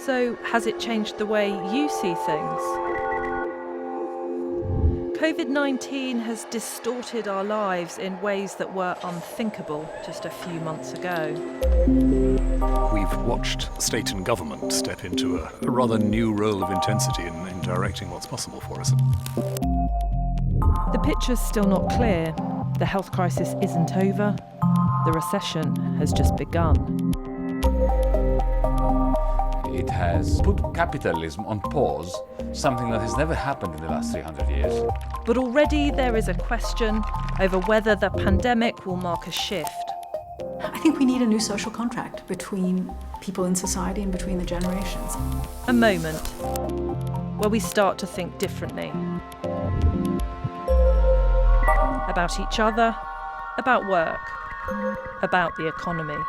So, has it changed the way you see things? COVID-19 has distorted our lives in ways that were unthinkable just a few months ago. We've watched state and government step into a rather new role of intensity in directing what's possible for us. The picture's still not clear. The health crisis isn't over. The recession has just begun. It has put capitalism on pause, something that has never happened in the last 300 years. But already there is a question over whether the pandemic will mark a shift. I think we need a new social contract between people in society and between the generations. A moment where we start to think differently. About each other, about work, about the economy.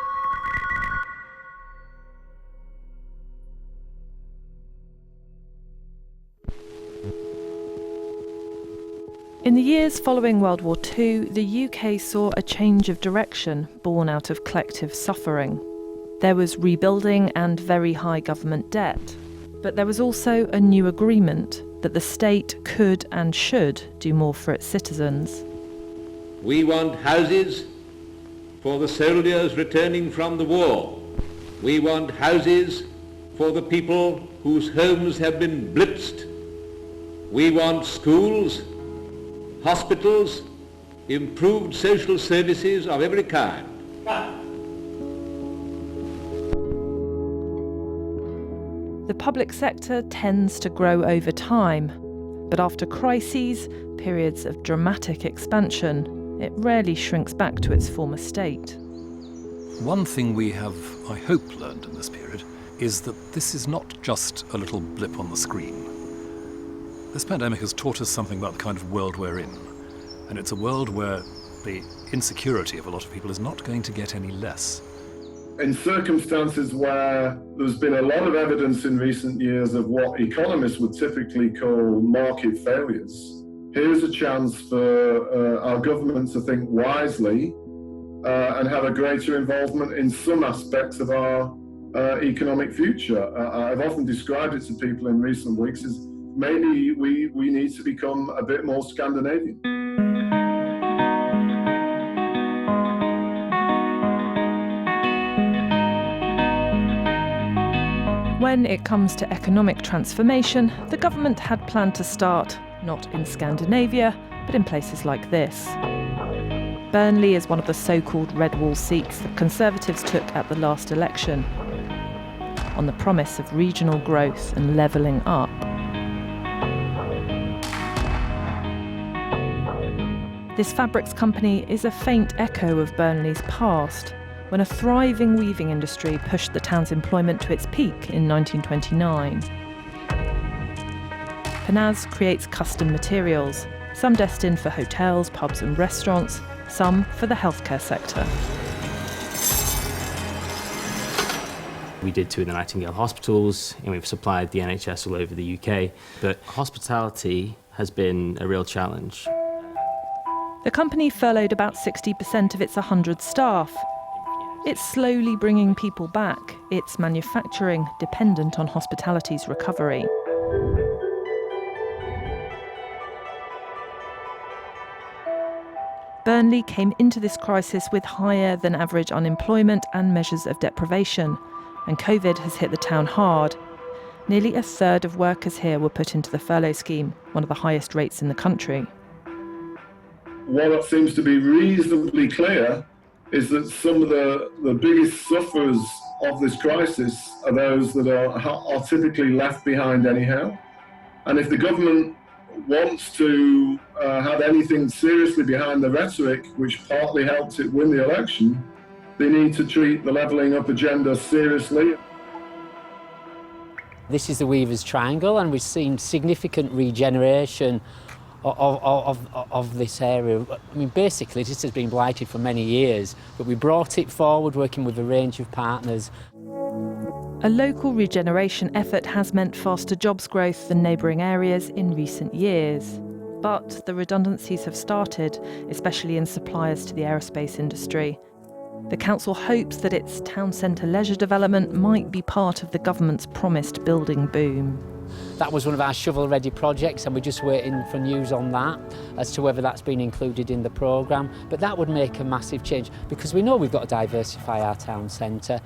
In the years following World War II, the UK saw a change of direction born out of collective suffering. There was rebuilding and very high government debt. But there was also a new agreement that the state could and should do more for its citizens. We want houses for the soldiers returning from the war. We want houses for the people whose homes have been blitzed. We want schools, hospitals, improved social services of every kind. The public sector tends to grow over time, but after crises, periods of dramatic expansion, it rarely shrinks back to its former state. One thing we have, I hope, learned in this period is that this is not just a little blip on the screen. This pandemic has taught us something about the kind of world we're in, and it's a world where the insecurity of a lot of people is not going to get any less. In circumstances where there's been a lot of evidence in recent years of what economists would typically call market failures, here's a chance for our government to think wisely and have a greater involvement in some aspects of our economic future. I've often described it to people in recent weeks as maybe we need to become a bit more Scandinavian. When it comes to economic transformation, the government had planned to start, not in Scandinavia, but in places like this. Burnley is one of the so-called red wall seats that Conservatives took at the last election, on the promise of regional growth and levelling up. This fabrics company is a faint echo of Burnley's past, when a thriving weaving industry pushed the town's employment to its peak in 1929. Panaz creates custom materials, some destined for hotels, pubs and restaurants, some for the healthcare sector. We did 2 of the Nightingale hospitals, and we've supplied the NHS all over the UK, but hospitality has been a real challenge. The company furloughed about 60% of its 100 staff. It's slowly bringing people back, its manufacturing dependent on hospitality's recovery. Burnley came into this crisis with higher than average unemployment and measures of deprivation, and COVID has hit the town hard. Nearly a third of workers here were put into the furlough scheme, one of the highest rates in the country. What seems to be reasonably clear is that some of the biggest sufferers of this crisis are those that are typically left behind anyhow. And if the government wants to have anything seriously behind the rhetoric, which partly helped it win the election, they need to treat the levelling up agenda seriously. This is the Weaver's Triangle, and we've seen significant regeneration of this area. I mean, basically, this has been blighted for many years, but we brought it forward working with a range of partners. A local regeneration effort has meant faster jobs growth than neighbouring areas in recent years. But the redundancies have started, especially in suppliers to the aerospace industry. The council hopes that its town centre leisure development might be part of the government's promised building boom. That was one of our shovel-ready projects, and we're just waiting for news on that as to whether that's been included in the programme. But that would make a massive change, because we know we've got to diversify our town centre.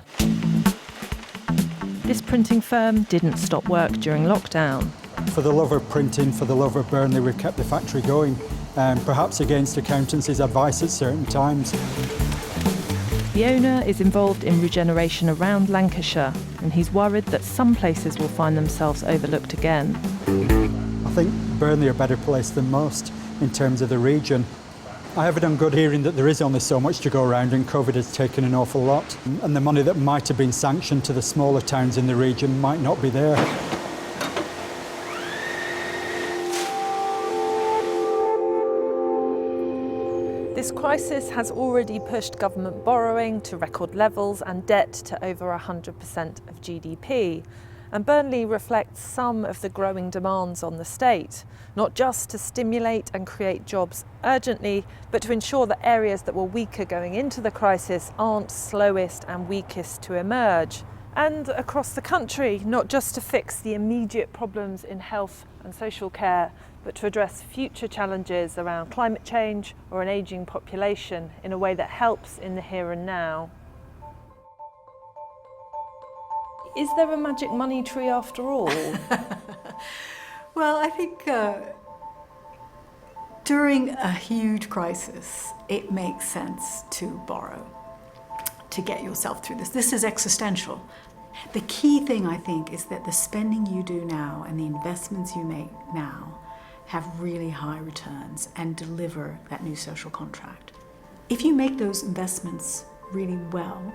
This printing firm didn't stop work during lockdown. For the love of printing, for the love of Burnley, we've kept the factory going, perhaps against accountancy's advice at certain times. The owner is involved in regeneration around Lancashire, and he's worried that some places will find themselves overlooked again. I think Burnley are better placed than most in terms of the region. I have it on good hearing that there is only so much to go around, and COVID has taken an awful lot, and the money that might have been sanctioned to the smaller towns in the region might not be there. This crisis has already pushed government borrowing to record levels and debt to over 100% of GDP. And Burnley reflects some of the growing demands on the state, not just to stimulate and create jobs urgently, but to ensure that areas that were weaker going into the crisis aren't slowest and weakest to emerge. And across the country, not just to fix the immediate problems in health and social care, but to address future challenges around climate change or an ageing population in a way that helps in the here and now. Is there a magic money tree after all? Well, I think during a huge crisis, it makes sense to borrow to get yourself through this. This is existential. The key thing, I think, is that the spending you do now and the investments you make now have really high returns and deliver that new social contract. If you make those investments really well,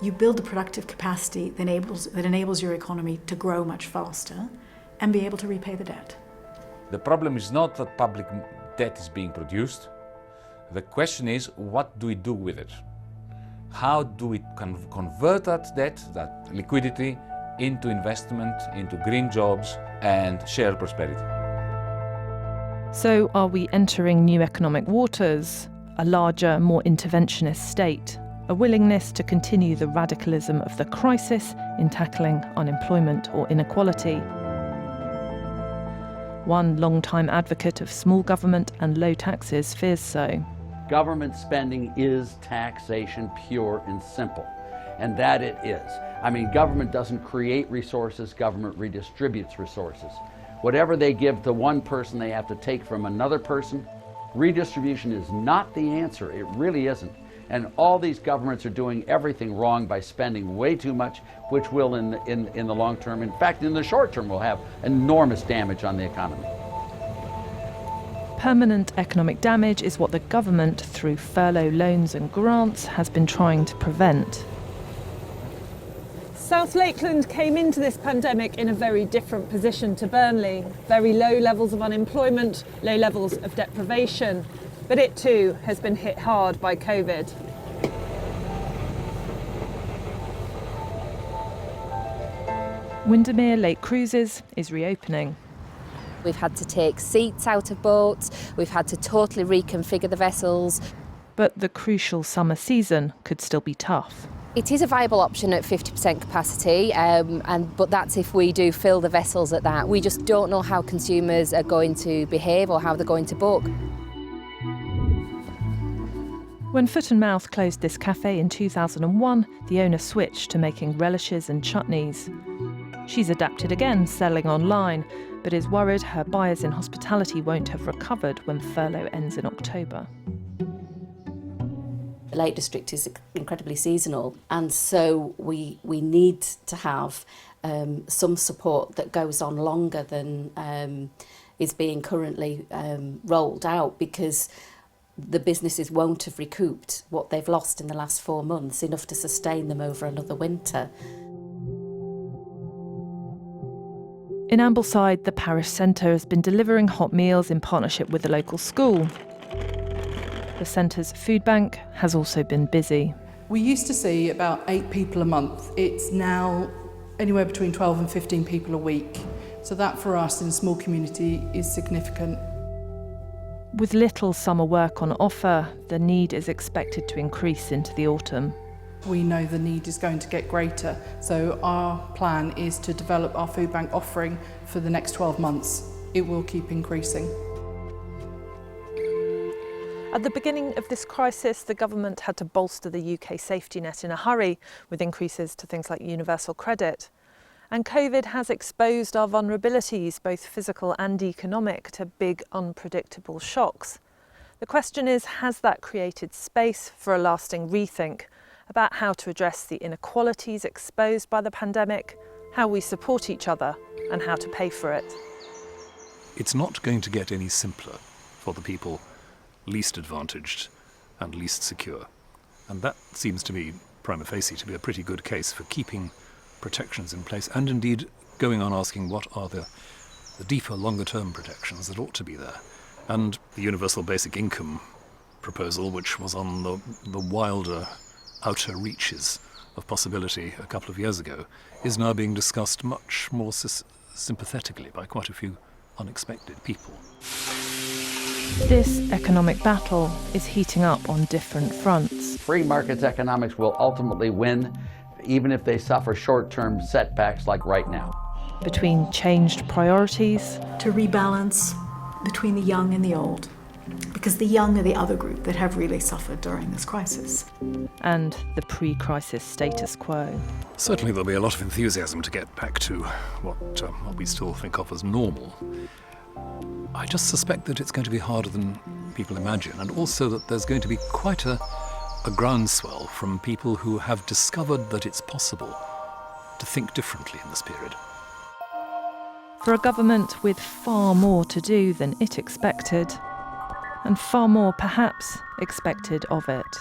you build the productive capacity that enables your economy to grow much faster and be able to repay the debt. The problem is not that public debt is being produced. The question is, what do we do with it? How do we convert that debt, that liquidity, into investment, into green jobs and shared prosperity? So are we entering new economic waters? A larger, more interventionist state? A willingness to continue the radicalism of the crisis in tackling unemployment or inequality? One long-time advocate of small government and low taxes fears so. Government spending is taxation, pure and simple, and that it is. I mean, government doesn't create resources, government redistributes resources. Whatever they give to one person, they have to take from another person. Redistribution is not the answer, it really isn't. And all these governments are doing everything wrong by spending way too much, which will in the long term, in fact in the short term, will have enormous damage on the economy. Permanent economic damage is what the government, through furlough loans and grants, has been trying to prevent. South Lakeland came into this pandemic in a very different position to Burnley. Very low levels of unemployment, low levels of deprivation. But it too has been hit hard by COVID. Windermere Lake Cruises is reopening. We've had to take seats out of boats, we've had to totally reconfigure the vessels. But the crucial summer season could still be tough. It is a viable option at 50% capacity, but that's if we do fill the vessels at that. We just don't know how consumers are going to behave or how they're going to book. When Foot and Mouth closed this cafe in 2001, the owner switched to making relishes and chutneys. She's adapted again, selling online, but is worried her buyers in hospitality won't have recovered when furlough ends in October. The Lake District is incredibly seasonal, and so we need to have some support that goes on longer than is being currently rolled out, because the businesses won't have recouped what they've lost in the last 4 months, enough to sustain them over another winter. In Ambleside, the parish centre has been delivering hot meals in partnership with the local school. The centre's food bank has also been busy. We used to see about 8 people a month. It's now anywhere between 12 and 15 people a week. So that for us in a small community is significant. With little summer work on offer, the need is expected to increase into the autumn. We know the need is going to get greater, so our plan is to develop our food bank offering for the next 12 months. It will keep increasing. At the beginning of this crisis, the government had to bolster the UK safety net in a hurry with increases to things like universal credit. And COVID has exposed our vulnerabilities, both physical and economic, to big, unpredictable shocks. The question is, has that created space for a lasting rethink about how to address the inequalities exposed by the pandemic, how we support each other, and how to pay for it? It's not going to get any simpler for the people least advantaged and least secure. And that seems to me, prima facie, to be a pretty good case for keeping protections in place and indeed going on asking what are the deeper, longer-term protections that ought to be there. And the universal basic income proposal, which was on the wilder outer reaches of possibility a couple of years ago, is now being discussed much more sympathetically by quite a few unexpected people. This economic battle is heating up on different fronts. Free markets economics will ultimately win, even if they suffer short-term setbacks like right now. Between changed priorities, To rebalance between the young and the old, because the young are the other group that have really suffered during this crisis. and the pre-crisis status quo. Certainly there'll be a lot of enthusiasm to get back to what we still think of as normal. I just suspect that it's going to be harder than people imagine, and also that there's going to be quite a groundswell from people who have discovered that it's possible to think differently in this period. For a government with far more to do than it expected, and far more perhaps expected of it.